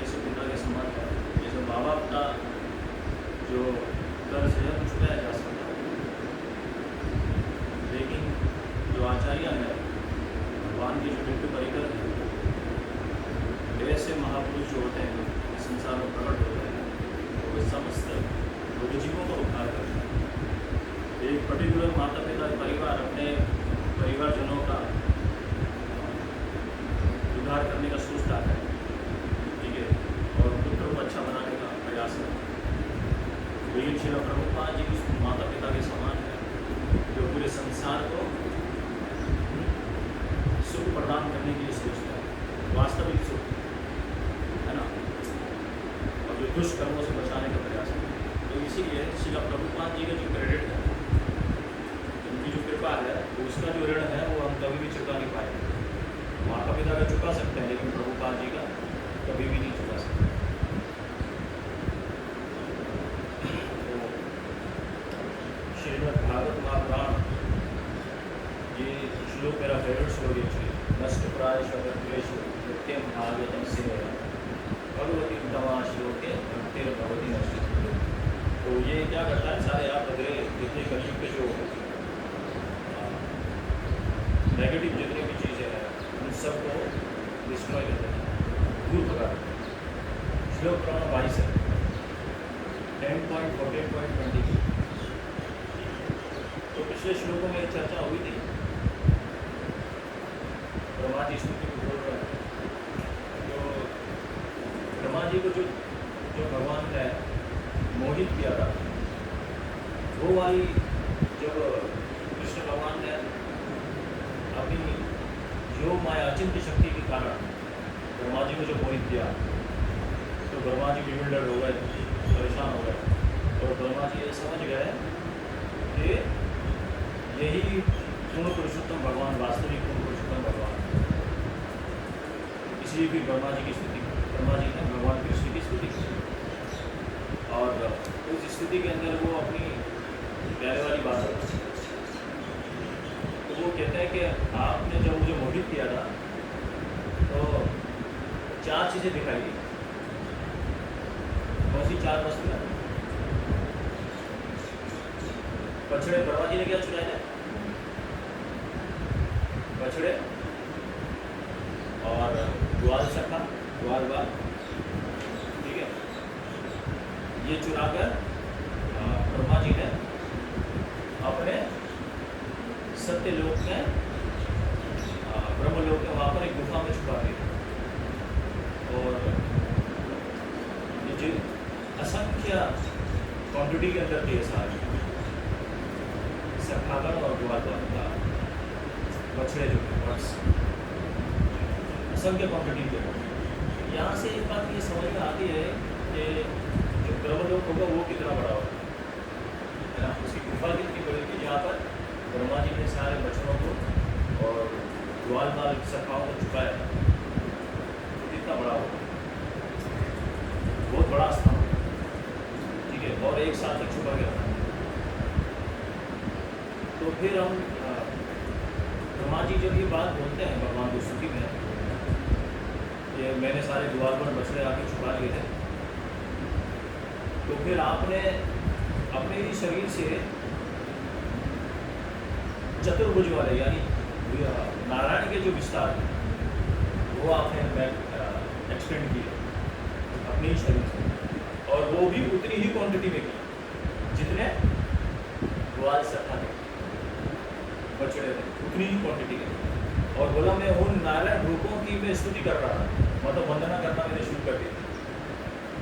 ऐसे पिता के समान है, जैसे माँ बाप का जो कर्ज है वो चुकाया जा सकता है, लेकिन जो आचार्य है, भगवान के जो दिव्य परिकर है, ऐसे महापुरुष जो होते हैं इस संसार में प्रकट होते हैं, तो वे समस्त लोग जीवों का उद्धार करते हैं। एक पर्टिकुलर माता पिता परिवार अपने परिवारजनों का उद्धार करने का सोचता है, ठीक है, और पुत्र को अच्छा बनाने का प्रयास है। लेकिन श्री प्रभुपाद जी उस माता पिता के समान है, जो पूरे संसार को सुख प्रदान करने के लिए सोचता है, वास्तविक सुख, है ना, और जो दुष्कर्मों से बचाने का प्रयास है। तो इसीलिए श्री प्रभुपाद जी का जो क्रेडिट है, उनकी जो कृपा है, उसका जो ऋण है वो हम कभी भी चुका नहीं पाएंगे। माता पिता का चुका सकते हैं, लेकिन प्रभुपाद जी का कभी भी नहीं चुका सकते। तो श्रीमद् भागवत महापुराण, ये श्लोक मेरा फेवरेट श्लोक है। नष्ट प्राय शब्देशु नित्यम भागवतम से भगवती तमा श्लोके भक्तिर भगवती नष्ट। तो ये क्या करता है, सारे आप वगैरह जितने कलयुग के जो नेगेटिव जितने भी चीज़ें हैं उन सबको डिस्ट्रॉय करते हैं, दूर भगा देते हैं। श्लोक क्रमांक 22 है, 10.14.20। तो पिछले श्लोकों में चर्चा हुई थी, ब्रह्मा जी स्तुति को बोल रहे हैं। तो ब्रह्मा जी को जो भगवान ने मोहित किया था, वो वाली जब कृष्ण भगवान ने अपनी योग माया अचिंत्य शक्ति के कारण ब्रह्मा जी को जो मोहित किया, तो ब्रह्मा जी बिल्डर हो गए, परेशान हो गए, और ब्रह्मा जी ये समझ गए कि यही पूर्ण पुरुषोत्तम भगवान, वास्तविक पूर्ण पुरुषोत्तम भगवान। इसलिए भी ब्रह्मा जी की स्तुति, ब्रह्मा जी ने भगवान कृष्ण की स्तुति की, और उस स्तुति के अंदर वो अपनी प्यारे वाली बात है। तो वो कहते हैं कि आपने जब मुझे मोहित किया था तो 4 चीज़ें दिखाई दी। कौन सी 4 वस्तुएं? बछड़े, ब्रह्मा जी ने क्या चुराया था? बछड़े और ग्वाल सखा, ग्वाल बाल, ठीक है, ये चुरा कर ब्रह्मा जी ने अपने सत्य लोक में, ब्रह्मलोक में, वहाँ पर एक गुफा में छुपा दिया। और ये जो असंख्य क्वांटिटी के अंदर थे सारे सखागण और ग्वालबाल का बछड़े जो बर्ड्स, असंख्य क्वांटिटी के। यहाँ से एक बात ये समझ में आती है कि जो ब्रह्मलोक होगा वो कितना बड़ा होगा, है ना, उसकी गुफा कितनी बड़ी थी, जहाँ पर ब्रह्मा जी ने सारे बच्चों को और ग्वाल बाल सखाओं को छुपाया था, कितना बड़ा होगा, बहुत बड़ा स्थान, ठीक है, और एक साल तक छुपा गया था। तो फिर हम ब्रह्मा जी जब ये बात बोलते हैं भगवान की स्तुति में, ये मैंने सारे ग्वाल बाल बछड़े आके छुपा लिए थे, तो फिर आपने अपने ही शरीर से चतुर्भुज वाले, यानी नारायण के जो विस्तार है वो आपने एक्सटेंड किए अपने ही शरीर से, और वो भी उतनी ही क्वांटिटी में की जितने ग्वाल सखा थे, बछड़े थे, उतनी ही क्वांटिटी के। और बोला मैं उन नारायण रूपों की मैं स्तुति कर रहा था, मतलब वंदना करना मैंने शुरू कर दी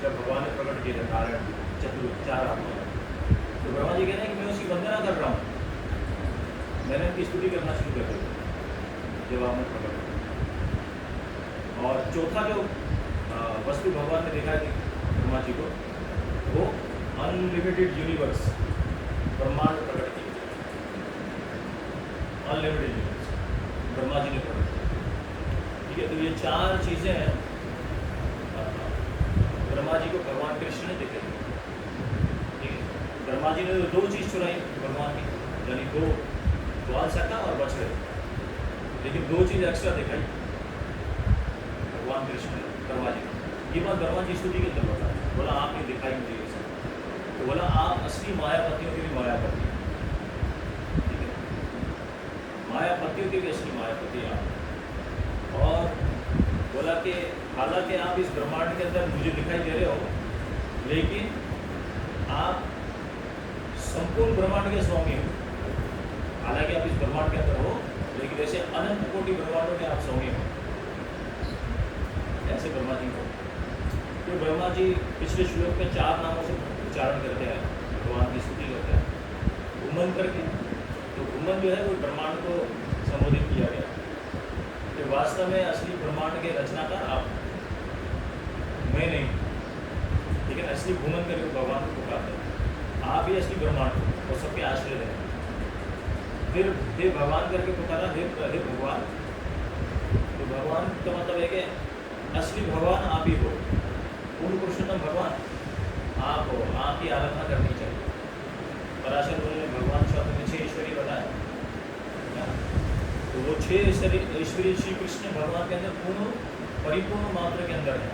जब भगवान ने प्रकट किए थे नारायण चतुर्भुज 4 आत्मा। तो ब्रह्मा जी कह रहे हैं कि मैं उसकी वंदना कर रहा हूँ, मैंने उनकी स्तुति करना शुरू कर दी जब आपने प्रकट किया। और चौथा जो वस्तु भगवान ने दिखाई थी ब्रह्मा जी को, वो अनलिमिटेड यूनिवर्स, ब्रह्मांड प्रकट किए, अनलिमिटेड यूनिवर्स ब्रह्मा जी ने प्रकट किया, ठीक है। तो ये 4 चीज़ें हैं ब्रह्मा जी को भगवान कृष्ण ने दिखाई, ठीक है। ब्रह्मा जी ने 2 चीज़ चुराई भगवान की, यानी 2 ग्वाल सखा और बछड़े, लेकिन 2 चीज़ एक्स्ट्रा दिखाई भगवान कृष्ण ने ब्रह्मा जी को। ये बात ब्रह्मा जी स्तुति के अंदर बताया। बोला आपने दिखाई मुझे ये सब, तो बोला आप असली मायापतियों के भी मायापति हैं, ठीक है, मायापतियों के भी असली मायापति आप। और बोला कि हालांकि आप इस ब्रह्मांड के अंदर मुझे दिखाई दे रहे हो, लेकिन आप संपूर्ण ब्रह्मांड के स्वामी हो। हालांकि आप इस ब्रह्मांड के अंदर हो, लेकिन ऐसे अनंत कोटि ब्रह्मांडों में आप स्वामी हो, ऐसे ब्रह्मा जी को। तो ब्रह्मा जी पिछले श्लोक में 4 नामों से उच्चारण करते हैं, भगवान की स्तुति करते हैं घुमन करके। तो घुमन जो है वो ब्रह्मांड को संबोधित किया गया। तो वास्तव में असली ब्रह्मांड के रचनाकार आप, मैं नहीं, ठीक है। असली घुमन करके भगवान को पुकारते हैं, आप ही असली ब्रह्मांड और सबके आश्रय हैं। फिर हे भगवान करके पुकारा, हे भगवान। तो भगवान का मतलब है कि असली भगवान आप ही हो, पूर्ण पुरुषोत्तम भगवान आप हो, आपकी आराधना करनी चाहिए। पराशर मुनि ने भगवान शब्द में 6 ईश्वरी बताया, तो वो 6 ईश्वरी श्री कृष्ण भगवान के अंदर पूर्ण परिपूर्ण मात्रा के अंदर है,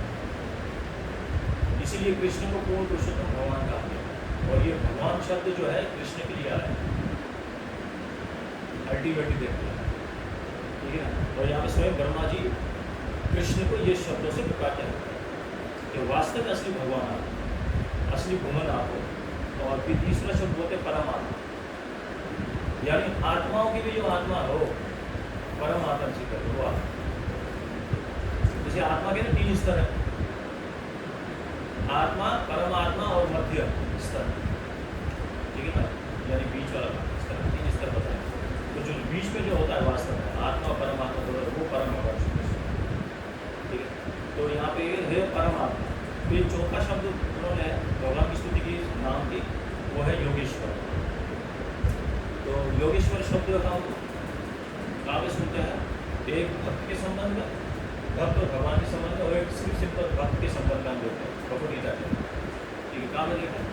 इसीलिए कृष्ण को पूर्ण पुरुषोत्तम भगवान कहा गया। और ये भगवान शब्द जो है कृष्ण के लिए आया है, अल्टीमेटली देखते हैं, ठीक है ना। और यहाँ पे स्वयं ब्रह्मा जी कृष्ण को ये शब्दों से पुकारते हैं कि वास्तव में असली भगवान आप, असली भगवान आप हो। और फिर तीसरा शब्द बोलते परमात्मा, यानी आत्माओं की भी जो आत्मा हो, परमात्मा से कर वो आप। जैसे आत्मा के ना 3 स्तर है, आत्मा, परमात्मा और मध्य स्तर, ठीक है ना, यानी बीच वाला स्तर, 3 स्तर बताए। तो जो बीच में जो होता है वास्तव में आत्मा परमात्मा दोनों, वो परम भगवान, ठीक है। तो यहाँ पे है परमात्मा। फिर चौथा शब्द उन्होंने भगवान की स्तुति की नाम की, वो है योगेश्वर। तो योगेश्वर शब्द हम कहाँ पे सुनते हैं, एक भक्त के संबंध में, भक्त और भगवान के संबंध में, और एक सिर्फ सिंपल भक्त के संबंध में हम देखते हैं भगवद गीता के, ठीक है। कहाँ पे देखते हैं,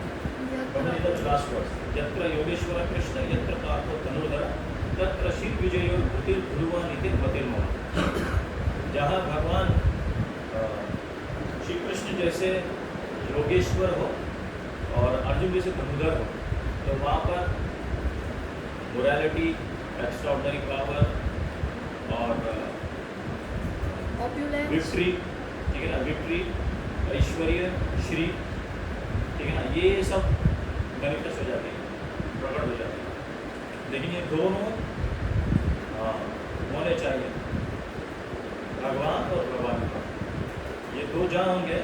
भगवद गीता 44 वर्ष, यत्र योगेश्वर कृष्ण यत्र पार्थो धनुर्धर तत्र शिव विजयो भूतिर ध्रुवा नीति मतिर्मोह। जहाँ भगवान श्री कृष्ण जैसे योगेश्वर हो और अर्जुन जैसे धनुर्धर हो, तो वहाँ पर मोरालिटी, एक्स्ट्राऑर्डिनरी पावर और विक्ट्री, ठीक है ना, विक्ट्री, ऐश्वर्य, श्री, ठीक है ना, ये सब मैनिफेस्ट हो जाती है, प्रकट हो जाती है। लेकिन ये दोनों होने चाहिए, भगवान और भगवान का, ये दो जहाँ होंगे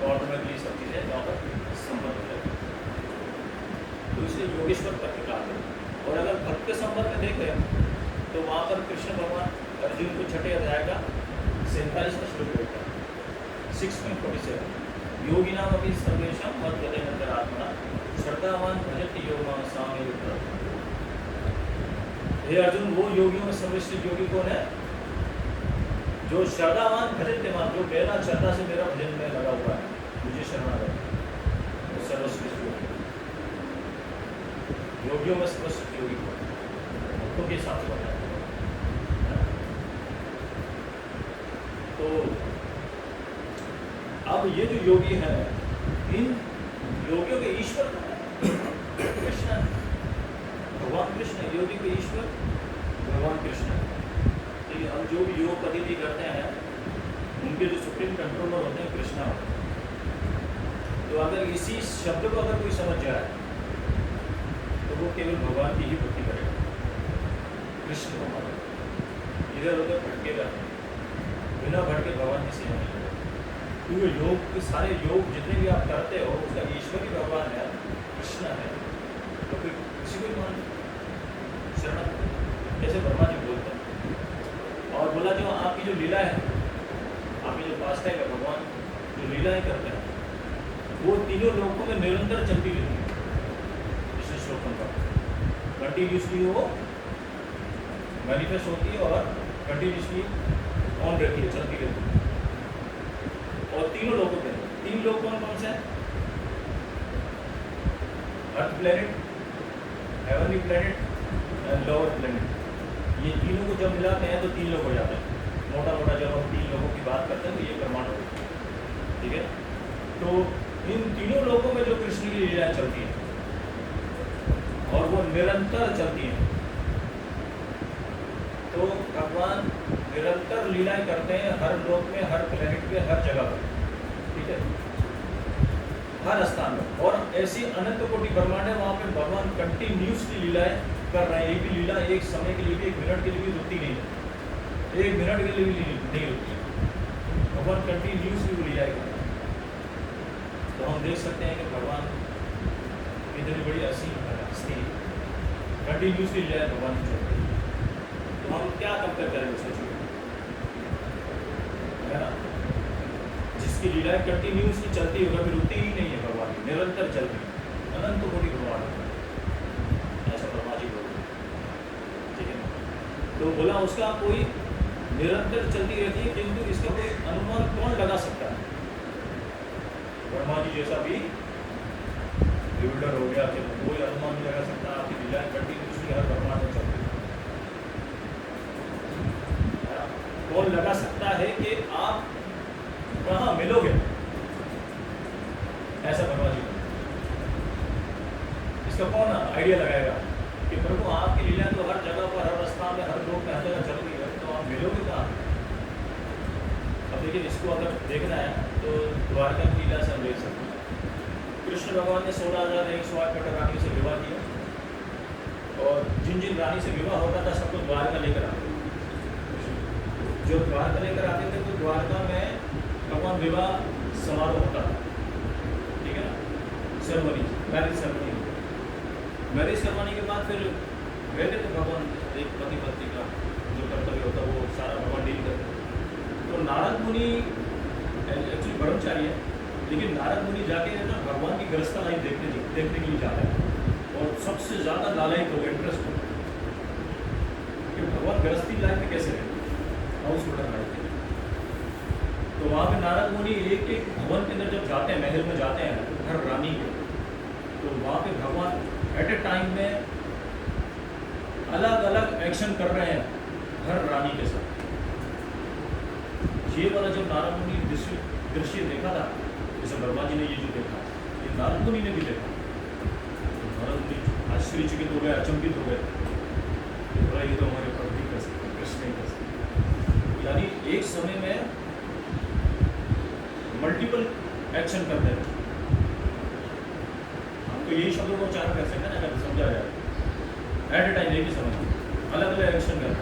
तो ऑटोमेटिकली सब चीज़ें वहाँ पर संबंध हो जाएगी। तो इसलिए योगेश्वर पद कहा है। और अगर भक्त के संबंध में देखें तो वहाँ पर कृष्ण भगवान अर्जुन को 6ठे अध्याय का 47वां श्लोक होता है, 6.47, योगी नाम अभी सर्वेशम मत गदे अंतरात्मा श्रद्धावान भजति योगमान साम्य युक्त। हे अर्जुन, वो योगियों में सर्वश्रेष्ठ योगी कौन है, जो श्रद्धावान भजन के मान, जो मेरा श्रद्धा से मेरा भजन में लगा हुआ है, मुझे शरणागत, तो सर्वश्रेष्ठ योगी। योगियों में सर्वश्रेष्ठ योगी को भक्तों के हिसाब से बताया। तो अब ये जो योगी है, इन योगियों के ईश्वर कृष्ण, भगवान कृष्ण, योगी के ईश्वर भगवान कृष्ण। तो हम जो भी योग पद्धति करते हैं, उनके जो सुप्रीम कंट्रोलर होते हैं कृष्णा होते हैं। तो अगर इसी शब्द को अगर कोई समझ जाए तो वो केवल भगवान की ही भक्ति करेगा, कृष्ण को माने, इधर उधर भटकेगा, बिना भटके भगवान की सेवा नहीं करेगा। क्योंकि योग के सारे योग जितने भी आप करते हो, उसका ईश्वर ही भगवान है, कृष्ण है, तो फिर किसी को मान शरण, जैसे ब्रह्मा जी बोलते हैं। और बोला जो आपकी जो लीला है, आपकी जो पास है भगवान जो लीलाएं करते हैं, वो तीनों लोगों में निरंतर चलती रहती है। पिछले श्लोकों का कंटिन्यूसली वो मैनिफेस्ट होती है और कंटिन्यूसली ऑन रहती है, चलती रहती है। और तीनों लोगों के 3 लोग कौन कौन से हैं, earth planet, heavenly planet and lower planet. ये तीनों को जब मिलाते हैं तो 3 लोग हो जाते हैं। मोटा मोटा जब हम 3 लोगों की बात करते हैं तो ये ब्रह्मांड होता है। ठीक है। तो इन तीनों लोगों में जो कृष्ण की लीलाएं चलती हैं और वो निरंतर चलती हैं, तो भगवान निरंतर लीलाएं करते हैं हर लोक में, हर प्लेनेट पे, हर जगह पर, ठीक है, हर स्थान पर। और ऐसी अनंत कोटि ब्रह्मांड है, वहाँ पे भगवान कंटिन्यूसली लीलाएं कर रहे हैं। एक भी लीला एक समय के लिए भी, एक मिनट के लिए भी रुकती नहीं है, एक मिनट के लिए भी नहीं रुकती है। भगवान कंटिन्यूसली वो लीलाएं कर रहे हैं। तो हम देख सकते हैं कि भगवान इतनी बड़ी असीम हस्ती कंटिन्यूसली लीलाएं भगवान की चल रही है। तो हम क्या कंपेयर करेंगे सोचिए, है ना। जिसकी लीलाएं कंटिन्यूसली चलती है, कभी रुकती ही नहीं है, भगवान की निरंतर चलती है, अनंत कोटि भगवान, ऐसा ब्रह्मा जी बोलते हैं, ठीक है। तो बोला उसका कोई निरंतर चलती रहती है, किंतु इसका कोई अनुमान कौन लगा सकता है। ब्रह्मा जी जैसा भी बिल्डर हो गया कि कोई अनुमान नहीं लगा सकता। आपकी लीलाएं कंटिन्यूसली हर ब्रह्मांड में चलती है। कौन लगा सकता है कि आप कहाँ मिलोगे, ऐसा ब्रह्मा जी। इसका कौन आइडिया लगाएगा कि प्रभु आपकी लीलाएं तो हर जगह पर, हर स्थान में, हर लोक में, हर जगह चल रही है, तो आप मिलोगे कहाँ। अब देखिए, इसको अगर देखना है तो द्वारका की लीला से हम देख सकते हैं। कृष्ण भगवान ने 16,108 कटर रानी से विवाह किया, और जिन जिन रानी से विवाह होता था सबको द्वारका लेकर आते थे। जो द्वारका लेकर आते थे तो द्वारका में भगवान विवाह समारोह होता था, ठीक है ना, सेरेमनी, मैरिज सेरेमनी। मैरिज करवाने के बाद फिर रहते थे भगवान, एक पति पत्नी का जो कर्तव्य होता है वो सारा भगवान डील करते थे। तो नारद मुनि एक्चुअली ब्रह्मचारी है, लेकिन नारद मुनि जाके ना भगवान की गृहस्था लाइफ देखने के लिए जाते हैं, और सबसे ज़्यादा लालयित हो, इंटरेस्ट हो कि भगवान गृहस्थी लाइफ में कैसे रहते, हाउस होल्डर लाइफ में। तो वहाँ पे नारद मुनि एक एक भवन के अंदर जब जाते हैं, महल में जाते हैं हर रानी के, तो वहाँ पे भगवान एट ए टाइम में अलग अलग एक्शन कर रहे हैं हर रानी के साथ। ये वाला जब नारद मुनि दृश्य देखा था, जैसे ब्रह्मा जी ने ये जो देखा, ये नारद मुनि ने भी देखा। नारद मुनि आश्चर्यचकित हो गए, अचंभित हो गए, ये तो हमारे प्रभु ही कर सकते, कृष्ण ही कर सकते। यानी एक समय में मल्टीपल एक्शन करते हैं। हम तो यही शब्दों को उच्चारण कर सकते हैं ना, अगर समझा जाए, एट ए टाइम एक ही समय अलग अलग एक्शन करना,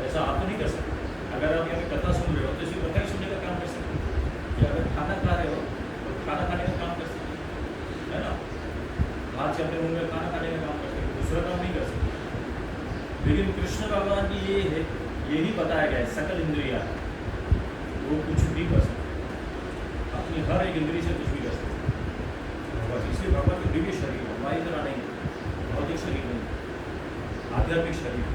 ऐसा आप तो नहीं कर सकते। अगर आप यहाँ पे कथा सुन रहे हो तो इसी कथा ही सुनने का काम कर सकते हैं, या अगर खाना खा रहे हो तो खाना खाने का काम कर सकते हैं, है ना। हाथ से अपने मुँह में खाना खाने का काम कर सकते हैं, दूसरा काम नहीं कर सकते। लेकिन कृष्ण भगवान की ये है, यही बताया गया है, सकल इंद्रिया वो कुछ भी कर सकते, अपनी हर एक इंद्रिय से कुछ भी कर सकते। इसलिए भगवान के दिव्य शरीर, हमारी तरह नहीं, भौतिक शरीर नहीं, आध्यात्मिक शरीर।